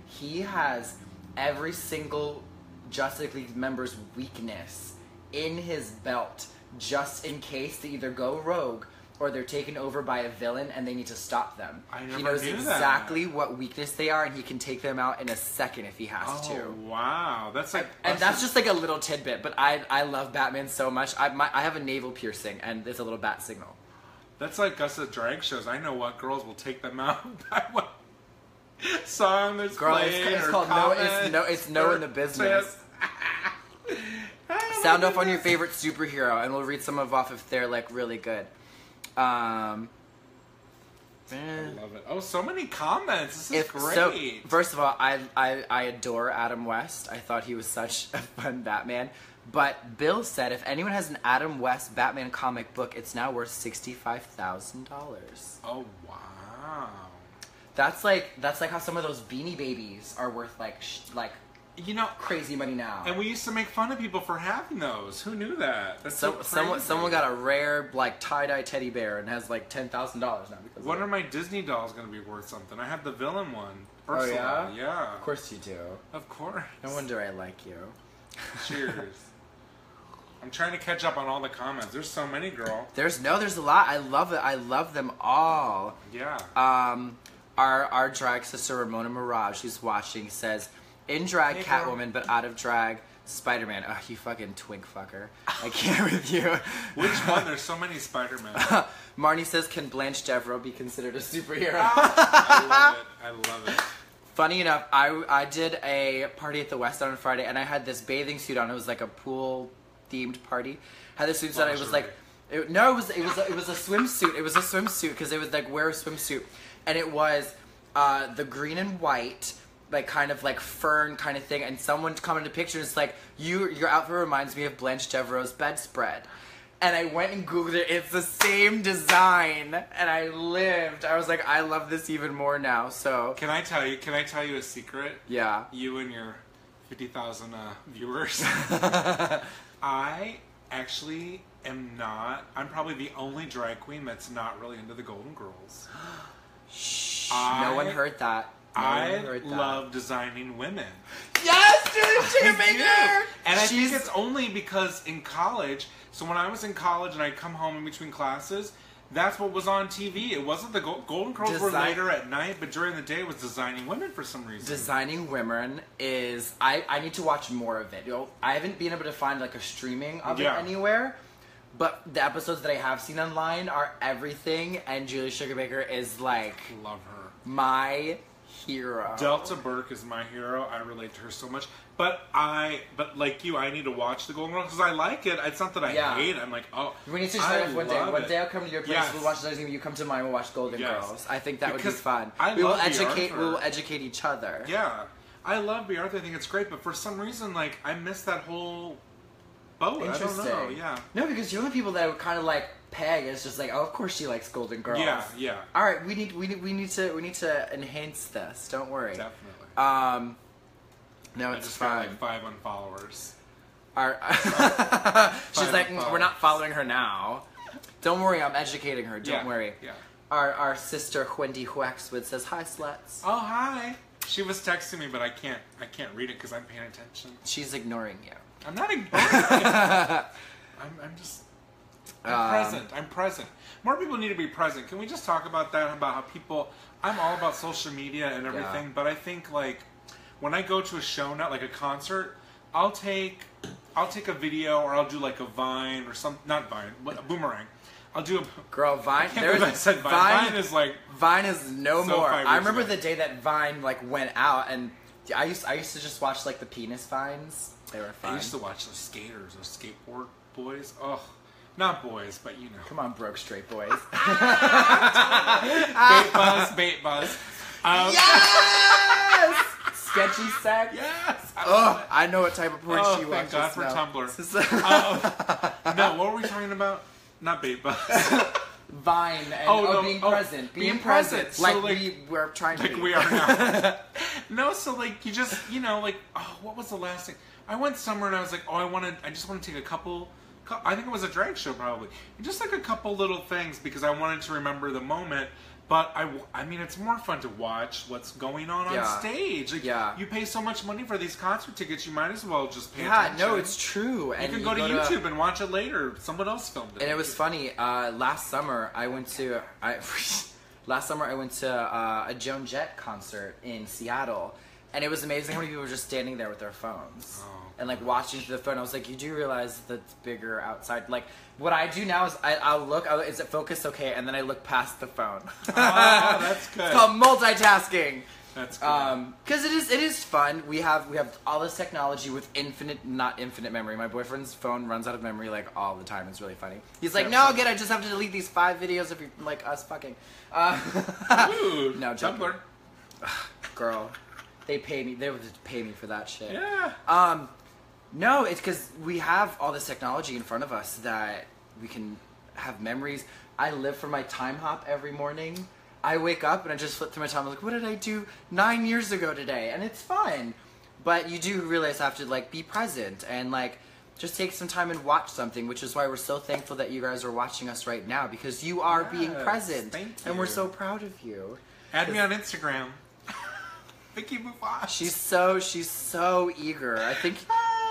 Speaker 1: he has every single Justice League member's weakness in his belt, just in case they either go rogue or they're taken over by a villain and they need to stop them.
Speaker 2: He knows
Speaker 1: exactly what weakness they are, and he can take them out in a second if he has to.
Speaker 2: Oh, wow. That's
Speaker 1: just like a little tidbit, but I love Batman so much. I have a navel piercing, and there's a little bat signal.
Speaker 2: That's like us at drag shows. I know what girls will take them out by what song that's playing.
Speaker 1: It's called It's No in the Business. Sound off on your favorite superhero, and we'll read some off if they're really good.
Speaker 2: I love it. Oh, so many comments. This is great.
Speaker 1: So, first of all, I adore Adam West. I thought he was such a fun Batman. But Bill said if anyone has an Adam West Batman comic book, it's now worth $65,000.
Speaker 2: Oh, wow.
Speaker 1: That's like how some of those Beanie Babies are worth crazy money now.
Speaker 2: And we used to make fun of people for having those. Who knew that? That's so
Speaker 1: someone got a rare tie-dye teddy bear and has $10,000 now because.
Speaker 2: When are my Disney dolls going to be worth something? I have the villain one.
Speaker 1: Ursula. Oh yeah?
Speaker 2: Yeah.
Speaker 1: Of course you do.
Speaker 2: Of course.
Speaker 1: No wonder I like you.
Speaker 2: Cheers. I'm trying to catch up on all the comments. There's so many, girl.
Speaker 1: There's a lot. I love it. I love them all.
Speaker 2: Yeah.
Speaker 1: Our drag sister Ramona Mirage, who's watching, says, in drag, hey, Catwoman, but out of drag, Spider-Man. Oh, you fucking twink fucker. I can't with you.
Speaker 2: Which one? There's so many Spider-Man.
Speaker 1: Marnie says, can Blanche Devereaux be considered a superhero?
Speaker 2: I love it.
Speaker 1: Funny enough, I did a party at the West on Friday, and I had this bathing suit on. It was like a pool themed party. Had this swimsuit that it was like, it was a swimsuit. It was a swimsuit because it was like wear a swimsuit, and it was the green and white, like kind of like fern kind of thing. And someone commented a picture. And it's like your outfit reminds me of Blanche Devereaux's bedspread. And I went and Googled it. It's the same design, and I was like, I love this even more now. So
Speaker 2: can I tell you a secret?
Speaker 1: Yeah.
Speaker 2: You and your 50,000 viewers. I actually am not. I'm probably the only drag queen that's not really into the Golden Girls.
Speaker 1: Shh. No one heard that.
Speaker 2: I love designing women.
Speaker 1: Yes, dude, chicken maker.
Speaker 2: And I think it's only because in college. So when I was in college and I'd come home in between classes, that's what was on TV. It wasn't the Golden Girls were later at night, but during the day it was designing women for some reason. Designing women
Speaker 1: is I need to watch more of it. You know, I haven't been able to find like a streaming of it anywhere. But the episodes that I have seen online are everything, and Julie Sugarbaker is like
Speaker 2: love her.
Speaker 1: My hero.
Speaker 2: Delta Burke is my hero. I relate to her so much. But like you, I need to watch the Golden Girls because I like it. It's not that I hate it. I'm like, oh,
Speaker 1: we need to try it one day. One day I'll come to your place. We'll watch those. You come to mine. We'll watch Golden Girls. I think that would be fun. We will educate each other.
Speaker 2: Yeah, I love Bea Arthur. I think it's great. But for some reason, like I miss that whole boat.
Speaker 1: Interesting.
Speaker 2: I don't know. Yeah.
Speaker 1: No, because you're the people that would kind of like peg. It's just like, oh, of course she likes Golden Girls.
Speaker 2: Yeah, yeah.
Speaker 1: All right, we need to enhance this. Don't worry.
Speaker 2: Definitely.
Speaker 1: No, it's fine.
Speaker 2: Got like 5 unfollowers.
Speaker 1: She's like, we're not following her now. Don't worry, I'm educating her. Don't worry.
Speaker 2: Yeah.
Speaker 1: Our sister Wendy Huexwood says, hi, sluts.
Speaker 2: Oh, hi. She was texting me, but I can't read it because I'm paying attention.
Speaker 1: She's ignoring you.
Speaker 2: I'm not ignoring you. I'm present. More people need to be present. Can we just talk about that? About how people... I'm all about social media and everything, but I think like... When I go to a show, not like a concert, I'll take a video or I'll do like a Vine or not Vine, a Boomerang. I'll do a
Speaker 1: Vine.
Speaker 2: Vine is like
Speaker 1: Vine is no more. I remember the day that Vine like went out, and I used to just watch like the penis Vines. They were fun.
Speaker 2: I used to watch those skaters, those skateboard boys. Oh, not boys, but you know.
Speaker 1: Come on, broke straight boys.
Speaker 2: Bait buzz.
Speaker 1: Yes. Sketchy sex?
Speaker 2: Yes!
Speaker 1: I know what type of porn she watches.
Speaker 2: Thank God for Tumblr. No, what were we talking about? Not bait buzz.
Speaker 1: Vine and being present. Being present.
Speaker 2: So
Speaker 1: like we're trying to be.
Speaker 2: Like we are now. No, so like you just, like, what was the last thing? I went somewhere and I was like, I just want to take a couple, I think it was a drag show probably. Just like a couple little things because I wanted to remember the moment. But I mean, it's more fun to watch what's going on stage. Like, you pay so much money for these concert tickets, you might as well just pay attention.
Speaker 1: Yeah, no, it's true.
Speaker 2: And you can go to YouTube and watch it later. Someone else filmed it.
Speaker 1: And it was funny. Last summer, I went to a Joan Jett concert in Seattle, and it was amazing how many people were just standing there with their phones and like watching through the phone. I was like, you do realize that's bigger outside, like. What I do now is I'll look, is it focused okay? And then I look past the phone.
Speaker 2: Oh, that's good.
Speaker 1: It's called multitasking.
Speaker 2: That's good.
Speaker 1: Because it is fun. We have all this technology with not infinite memory. My boyfriend's phone runs out of memory like all the time. It's really funny. He's like, no, I just have to delete these 5 videos of you like us fucking.
Speaker 2: Ooh,
Speaker 1: no,
Speaker 2: Tumblr.
Speaker 1: Girl, they pay me. They would pay me for that shit.
Speaker 2: Yeah.
Speaker 1: No, it's because we have all this technology in front of us that we can have memories. I live for my time hop every morning. I wake up and I just flip through my time. I'm like, what did I do 9 years ago today? And it's fun. But you do realize I have to like be present and like just take some time and watch something, which is why we're so thankful that you guys are watching us right now because you are being present.
Speaker 2: Thank you.
Speaker 1: And we're so proud of you.
Speaker 2: Add me on Instagram. Vicky Boofont.
Speaker 1: She's so eager.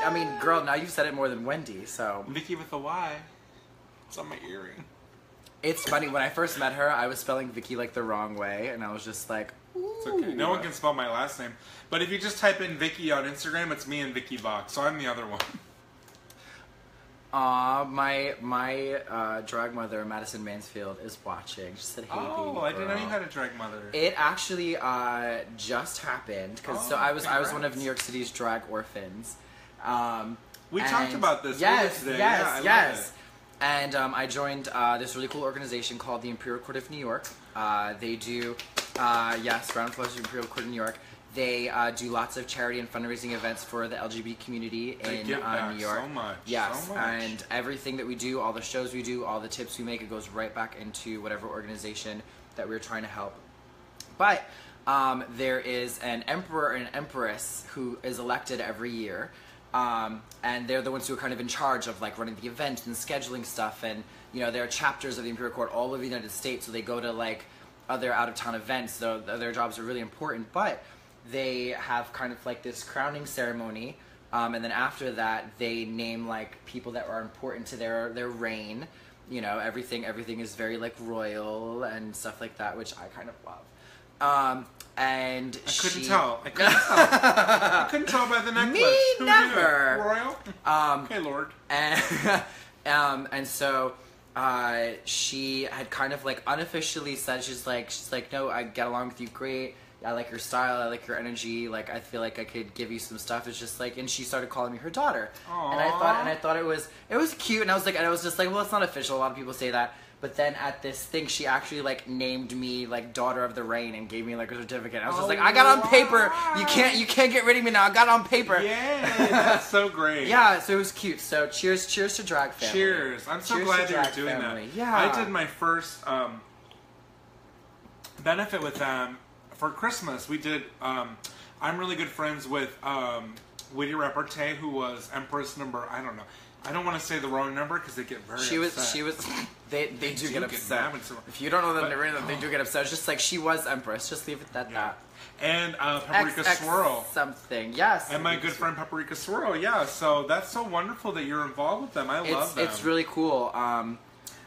Speaker 1: I mean, girl, now you've said it more than Wendy, so...
Speaker 2: Vicky with a Y. It's on my earring.
Speaker 1: It's funny, when I first met her, I was spelling Vicky like the wrong way, and I was just like, ooh.
Speaker 2: It's okay. No one can spell my last name. But if you just type in Vicky on Instagram, it's me and Vicky Vox, so I'm the other one.
Speaker 1: My drag mother, Madison Mansfield, is watching. She said, hey, baby girl.
Speaker 2: I didn't know you had a drag mother.
Speaker 1: It actually just happened, because I was one of New York City's drag orphans.
Speaker 2: We talked about this
Speaker 1: yes,
Speaker 2: today.
Speaker 1: Yes,
Speaker 2: yeah, I love
Speaker 1: yes. And I joined this really cool organization called the Imperial Court of New York. They do, yes, round of applause to Imperial Court of New York. They do lots of charity and fundraising events for the LGBT community in New York.
Speaker 2: So much.
Speaker 1: Yes,
Speaker 2: so much.
Speaker 1: And everything that we do, all the shows we do, all the tips we make, it goes right back into whatever organization that we're trying to help. But there is an emperor and empress who is elected every year. And they're the ones who are kind of in charge of like running the event and scheduling stuff, and you know, there are chapters of the Imperial Court all over the United States, so they go to like other out-of-town events, so their jobs are really important, but they have kind of like this crowning ceremony, and then after that they name like people that are important to their reign. You know, everything is very like royal and stuff like that, which I kind of love. And
Speaker 2: I couldn't tell. I couldn't tell by the necklace.
Speaker 1: Me
Speaker 2: Who
Speaker 1: never.
Speaker 2: Knew? Royal. Okay, Lord.
Speaker 1: And so she had kind of like unofficially said, she's like, no, I get along with you great. I like your style. I like your energy. Like, I feel like I could give you some stuff. It's just like, and she started calling me her daughter.
Speaker 2: Aww.
Speaker 1: And I thought it was cute. And I was just like, well, it's not official. A lot of people say that. But then at this thing, she actually like named me like daughter of the reign and gave me like a certificate. I was just like, I got on paper. You can't get rid of me now. I got on paper.
Speaker 2: Yeah, that's so great.
Speaker 1: Yeah, so it was cute. So cheers to drag family.
Speaker 2: Cheers. I'm so glad that you're doing that.
Speaker 1: Yeah.
Speaker 2: I did my first benefit with them for Christmas. We did. I'm really good friends with Witty Repartee, who was Empress number. I don't know. I don't want to say the wrong number because they get very upset.
Speaker 1: She was. They do get upset. If you don't know them, they do get upset. It's just like she was Empress. Just leave it at that.
Speaker 2: And Paprika Swirl.
Speaker 1: Something. Yes.
Speaker 2: And my good friend Paprika Swirl. Yeah. So that's so wonderful that you're involved with them. I love them.
Speaker 1: It's really cool. And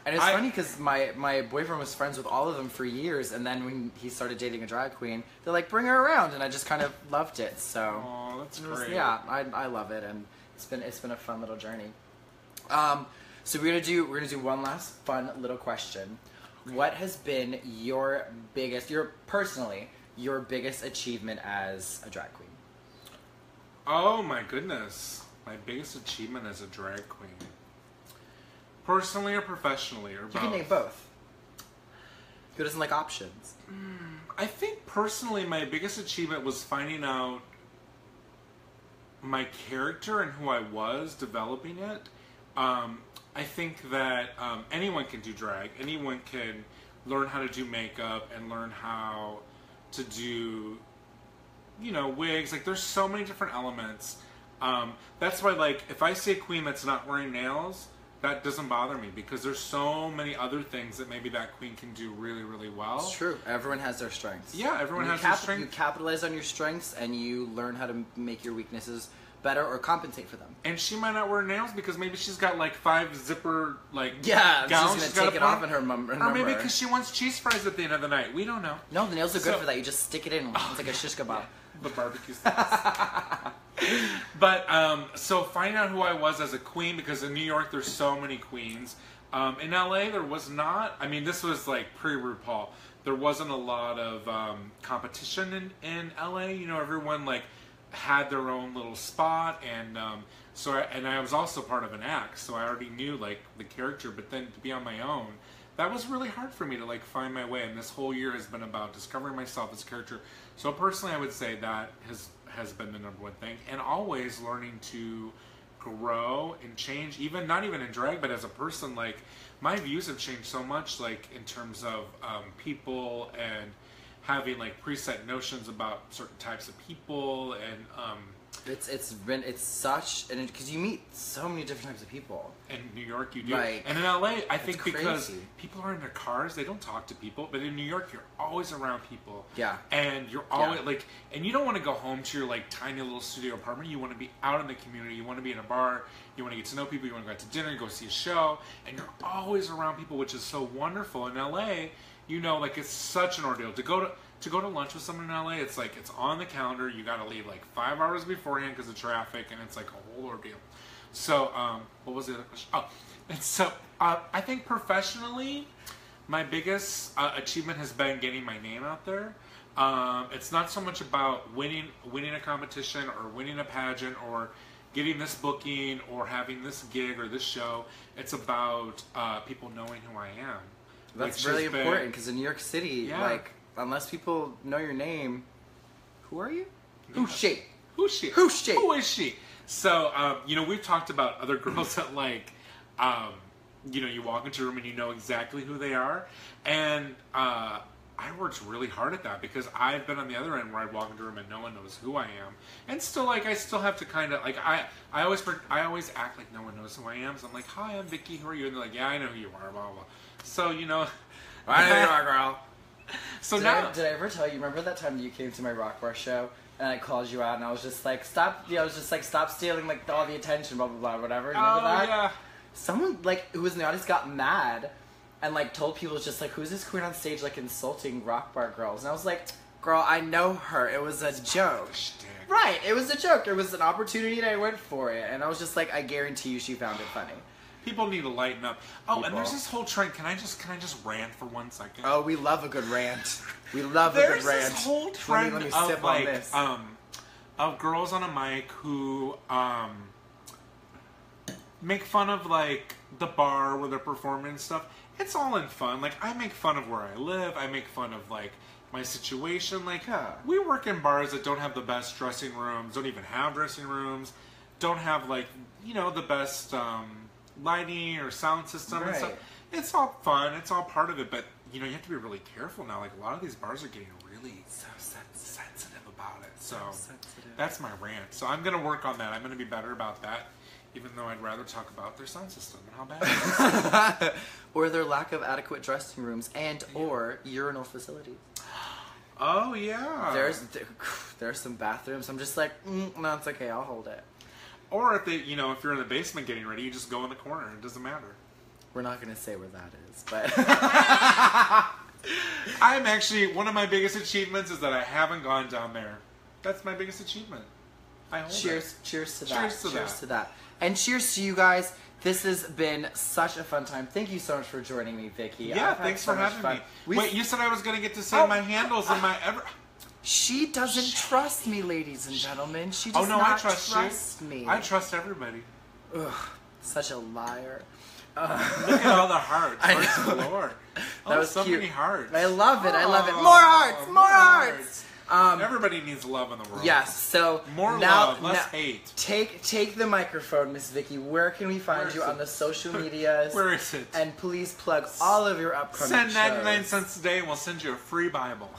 Speaker 1: it's funny because my boyfriend was friends with all of them for years, and then when he started dating a drag queen, they're like, bring her around, and I just kind of loved it. So.
Speaker 2: Oh, that's great.
Speaker 1: Yeah, I love it, and it's been a fun little journey. So we're gonna do one last fun little question. Okay. What has been your biggest achievement as a drag queen?
Speaker 2: Oh my goodness, my biggest achievement as a drag queen. Personally or professionally, or both?
Speaker 1: You can name both. Who doesn't like options?
Speaker 2: I think personally, my biggest achievement was finding out my character and who I was, developing it. I think that anyone can do drag. Anyone can learn how to do makeup and learn how to do, wigs. Like, there's so many different elements. That's why, like, if I see a queen that's not wearing nails, that doesn't bother me, because there's so many other things that maybe that queen can do really, really well.
Speaker 1: It's true. Everyone has their strengths.
Speaker 2: Yeah, everyone has their strengths.
Speaker 1: You capitalize on your strengths, and you learn how to make your weaknesses better or compensate for them.
Speaker 2: And she might not wear nails because maybe she's got like 5 zipper gowns.
Speaker 1: She's gonna take it off in her number.
Speaker 2: Or maybe because she wants cheese fries at the end of the night. We don't know.
Speaker 1: No, the nails are good for that. You just stick it in. It's like a shish kebab.
Speaker 2: The barbecue sauce. But so finding out who I was as a queen, because in New York there's so many queens. In LA there was not. I mean, this was like pre-RuPaul. There wasn't a lot of competition in LA. Everyone like had their own little spot, and I was also part of an act, so I already knew like the character. But then to be on my own, that was really hard for me to like find my way. And this whole year has been about discovering myself as a character. So personally, I would say that has been the number one thing, and always learning to grow and change. Not even in drag, but as a person. Like, my views have changed so much, like in terms of people and having like preset notions about certain types of people, and it's such, and because you meet so many different types of people. In New York you do, right. And in LA I think because people are in their cars, they don't talk to people, but in New York you're always around people. Yeah. And you're always like, and you don't want to go home to your like tiny little studio apartment. You want to be out in the community, you want to be in a bar, you want to get to know people, you want to go out to dinner, go see a show, and you're always around people, which is so wonderful. In LA, like, it's such an ordeal to go to lunch with someone in LA. It's like, it's on the calendar. You got to leave like 5 hours beforehand because of traffic, and it's like a whole ordeal. So, what was the other question? Oh, and so I think professionally, my biggest achievement has been getting my name out there. It's not so much about winning a competition or winning a pageant or getting this booking or having this gig or this show. It's about people knowing who I am.
Speaker 1: That's really important because in New York City,
Speaker 2: Yeah.
Speaker 1: like, unless people know your name, who are you?
Speaker 2: Yeah.
Speaker 1: Who's she?
Speaker 2: Who's she?
Speaker 1: Who's she?
Speaker 2: Who is she? So, you know, we've talked about other girls that, like, you know, you walk into a room and you know exactly who they are. And I worked really hard at that because I've been on the other end where I'd walk into a room and no one knows who I am. And still, like, I still have to kind of, like, I always act like no one knows who I am. So I'm like, hi, I'm Vicky, who are you? And they're like, yeah, I know who you are, blah, blah, blah. So, you know.
Speaker 1: I know you are, girl.
Speaker 2: So
Speaker 1: did
Speaker 2: now.
Speaker 1: Did I ever tell you, remember that time you came to my rock bar show? And I called you out and I was just like, stop stealing, like, all the attention, blah, blah, blah, whatever. Remember that?
Speaker 2: Yeah.
Speaker 1: Someone, like, who was in the audience got mad and, like, told people just, like, who's this queen on stage, like, insulting rock bar girls? And I was like, girl, I know her. It was a joke. Right, it was a joke. It was an opportunity and I went for it. And I was just like, I guarantee you she found it funny.
Speaker 2: People need to lighten up. Oh, and there's this whole trend. Can I just rant for 1 second?
Speaker 1: Oh, we love a good rant. We love a good rant.
Speaker 2: There's this whole trend
Speaker 1: let me
Speaker 2: of,
Speaker 1: sip
Speaker 2: like,
Speaker 1: on this.
Speaker 2: Of girls on a mic who, make fun of, like, the bar where they're performing and stuff. It's all in fun. Like, I make fun of where I live. I make fun of, like, my situation. Like, we work in bars that don't have the best dressing rooms, don't even have dressing rooms, don't have, like, you know, the best, lighting or sound system and stuff. It's all fun. It's all part of it. But, you know, you have to be really careful now. Like, a lot of these bars are getting really sensitive about it. So, that's my rant. So, I'm going to work on that. I'm going to be better about that. Even though I'd rather talk about their sound system and how bad it is.
Speaker 1: Or their lack of adequate dressing rooms and or urinal facilities.
Speaker 2: Oh, yeah.
Speaker 1: There's some bathrooms. I'm just like, no, it's okay. I'll hold it.
Speaker 2: Or if they, you know, if you're in the basement getting ready, you just go in the corner. It doesn't matter.
Speaker 1: We're not going to say where that is, but...
Speaker 2: I'm actually, one of my biggest achievements is that I haven't gone down there. That's my biggest achievement. I hold
Speaker 1: Cheers
Speaker 2: it.
Speaker 1: Cheers to that.
Speaker 2: Cheers to that.
Speaker 1: And cheers to you guys. This has been such a fun time. Thank you so much for joining me, Vicky.
Speaker 2: Yeah, thanks for having me. Wait, you said I was going to get to say my handles and my ever...
Speaker 1: She doesn't trust me, ladies and gentlemen. She does not trust me.
Speaker 2: I trust everybody.
Speaker 1: Ugh, such a liar.
Speaker 2: Look at all the hearts. Hearts galore.
Speaker 1: That was
Speaker 2: so
Speaker 1: cute.
Speaker 2: many hearts.
Speaker 1: I love it. I love it. More hearts. More hearts.
Speaker 2: Everybody needs love in the world.
Speaker 1: Yes. So
Speaker 2: more
Speaker 1: now,
Speaker 2: love, less hate.
Speaker 1: Take the microphone, Miss Vicky. Where can we find you on the social medias?
Speaker 2: Where is it?
Speaker 1: And please plug all of your upcoming
Speaker 2: shows. Send 99
Speaker 1: shows.
Speaker 2: cents a day and we'll send you a free Bible.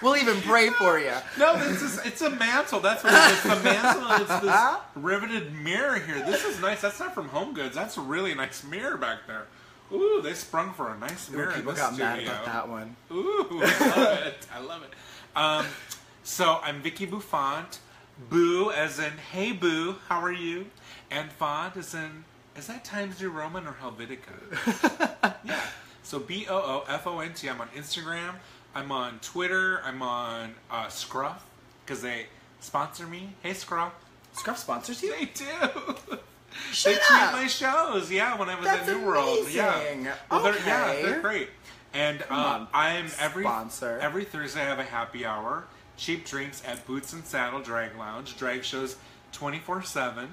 Speaker 1: We'll even pray for you.
Speaker 2: No, it's a mantle. That's what it is. It's a mantle and it's this riveted mirror here. This is nice. That's not from Home Goods. That's a really nice mirror back there. Ooh, they sprung for a nice mirror.
Speaker 1: People got mad about that one.
Speaker 2: Ooh, I love it. I love it. So I'm Vicky Boofont. Boo as in, hey boo, how are you? And font as in, is that Times New Roman or Helvetica? Yeah. So Boofont. I'm on Instagram. I'm on Twitter. I'm on Scruff because they sponsor me. Hey, Scruff.
Speaker 1: Scruff sponsors you?
Speaker 2: They do.
Speaker 1: Shut
Speaker 2: they
Speaker 1: up.
Speaker 2: tweet my shows. Yeah, when I was at New World.
Speaker 1: Amazing.
Speaker 2: Yeah. Well,
Speaker 1: okay.
Speaker 2: they're great. And I'm
Speaker 1: sponsor.
Speaker 2: Every Thursday I have a happy hour. Cheap drinks at Boots and Saddle Drag Lounge. Drag shows 24/7.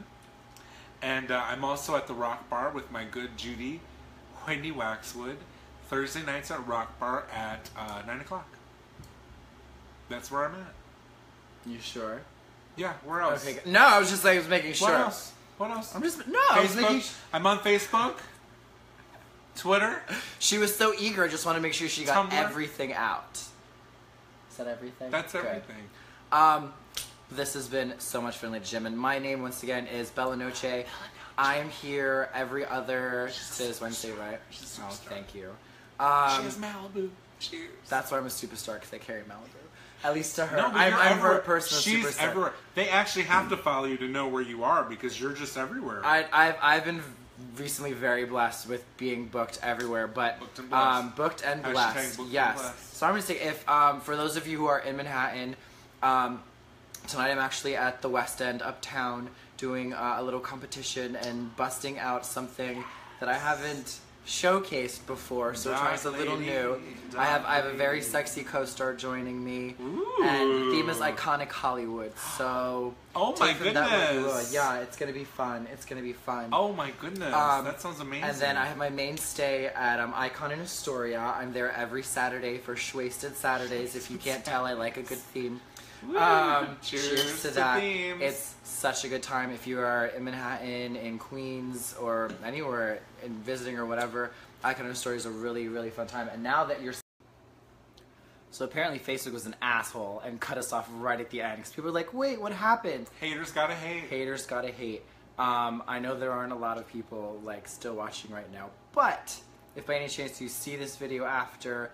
Speaker 2: And I'm also at the Rock Bar with my Good Judy, Wendy Waxwood. Thursday nights at Rock Bar at 9 o'clock. That's where I'm at.
Speaker 1: You sure?
Speaker 2: Yeah, where else?
Speaker 1: Okay. No, I was just like, I was making sure.
Speaker 2: What else? What else?
Speaker 1: I'm just, no,
Speaker 2: Facebook.
Speaker 1: I was making
Speaker 2: I'm on Facebook. Twitter.
Speaker 1: She was so eager, I just want to make sure she got
Speaker 2: Tumblr?
Speaker 1: everything out. Is that everything?
Speaker 2: That's
Speaker 1: Good.
Speaker 2: everything.
Speaker 1: This has been so much fun, ladies and gentlemen. My name, once again, is Bella Noche. I'm here every other... Today's Wednesday, right?
Speaker 2: She's a
Speaker 1: Oh,
Speaker 2: superstar.
Speaker 1: thank you.
Speaker 2: She has Malibu. Cheers.
Speaker 1: That's why I'm a superstar, because I carry Malibu. At least to her.
Speaker 2: No, but
Speaker 1: I'm
Speaker 2: you're
Speaker 1: her personal
Speaker 2: She's
Speaker 1: superstar.
Speaker 2: everywhere. They actually have to follow you to know where you are because you're just everywhere.
Speaker 1: I've been recently very blessed with being booked everywhere, but
Speaker 2: Booked and blessed.
Speaker 1: Booked and
Speaker 2: Hashtag
Speaker 1: blessed.
Speaker 2: booked and
Speaker 1: Yes.
Speaker 2: blessed.
Speaker 1: So I'm gonna say if for those of you who are in Manhattan, tonight I'm actually at the West End uptown doing a little competition and busting out something that I haven't showcased before, so trying something a little new. I have a very sexy co-star joining me, and the theme is iconic Hollywood. So
Speaker 2: oh my goodness,
Speaker 1: yeah, it's gonna be fun. It's gonna be fun.
Speaker 2: Oh my goodness, that sounds amazing.
Speaker 1: And then I have my mainstay at Icon in Astoria. I'm there every Saturday for Shwasted Saturdays. If you can't tell, I like a good theme. Cheers to that. It's such a good time. If you are in Manhattan, in Queens, or anywhere in visiting or whatever, Icon in Astoria is a really, really fun time. And now that you're... So apparently Facebook was an asshole and cut us off right at the end. Because people were like, wait, what happened?
Speaker 2: Haters gotta hate.
Speaker 1: Haters gotta hate. I know there aren't a lot of people like still watching right now. But if by any chance you see this video after...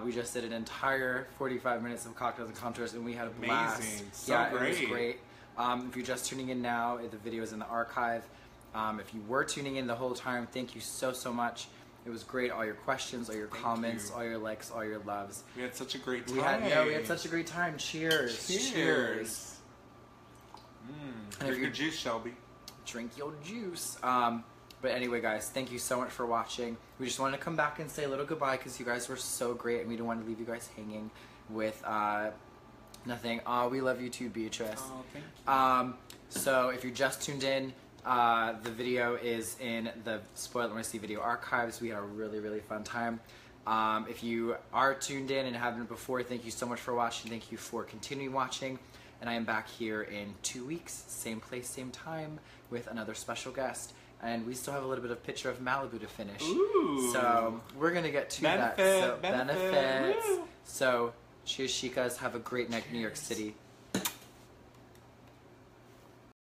Speaker 1: we just did an entire 45 minutes of cocktails and contours, and we had a blast.
Speaker 2: Amazing, so
Speaker 1: yeah,
Speaker 2: great.
Speaker 1: It was great. If you're just tuning in now, the video is in the archive. If you were tuning in the whole time, thank you so much. It was great. All your questions, all your comments, all your likes, all your loves.
Speaker 2: We had such a great time.
Speaker 1: We had such a great time. Cheers. Cheers.
Speaker 2: Drink your juice, Shelby.
Speaker 1: Drink your juice. But anyway, guys, thank you so much for watching. We just wanted to come back and say a little goodbye because you guys were so great, and we didn't want to leave you guys hanging with nothing. We love you too, Beatrice.
Speaker 2: Oh, thank you.
Speaker 1: So if you just tuned in, the video is in the Spoiler Mercy video archives. We had a really, really fun time. If you are tuned in and haven't before, thank you so much for watching. Thank you for continuing watching. And I am back here in 2 weeks, same place, same time, with another special guest. And we still have a little bit of picture of Malibu to finish.
Speaker 2: Ooh.
Speaker 1: So we're going to get to that. So, benefits. So cheers, chicas. Have a great night, New York City.